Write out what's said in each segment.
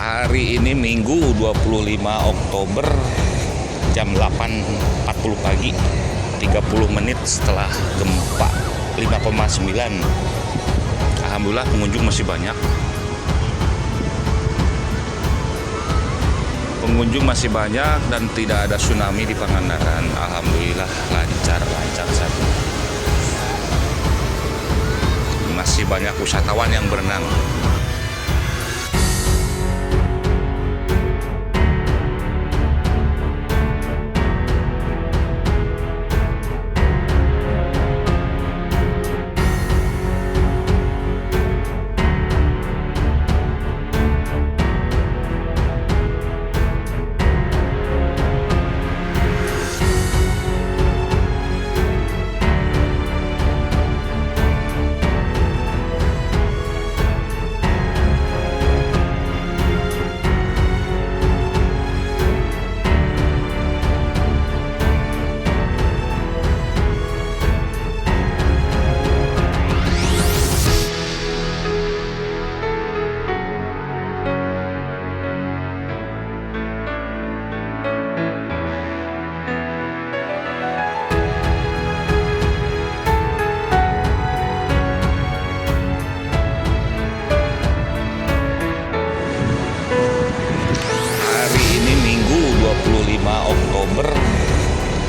Hari ini Minggu 25 Oktober jam 8.40 pagi, 30 menit setelah gempa 5,9. Alhamdulillah pengunjung masih banyak. Pengunjung masih banyak dan tidak ada tsunami di Pangandaran. Alhamdulillah lancar saja. Masih banyak wisatawan yang berenang. Oktober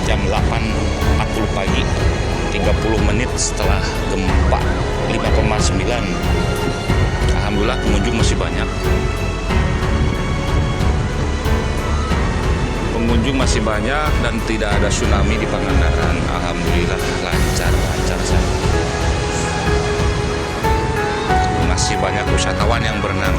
jam 8.40 pagi, 30 menit setelah gempa 5,9. Alhamdulillah pengunjung masih banyak. Pengunjung masih banyak dan tidak ada tsunami di Pangandaran. Alhamdulillah lancar saja. Masih banyak wisatawan yang berenang.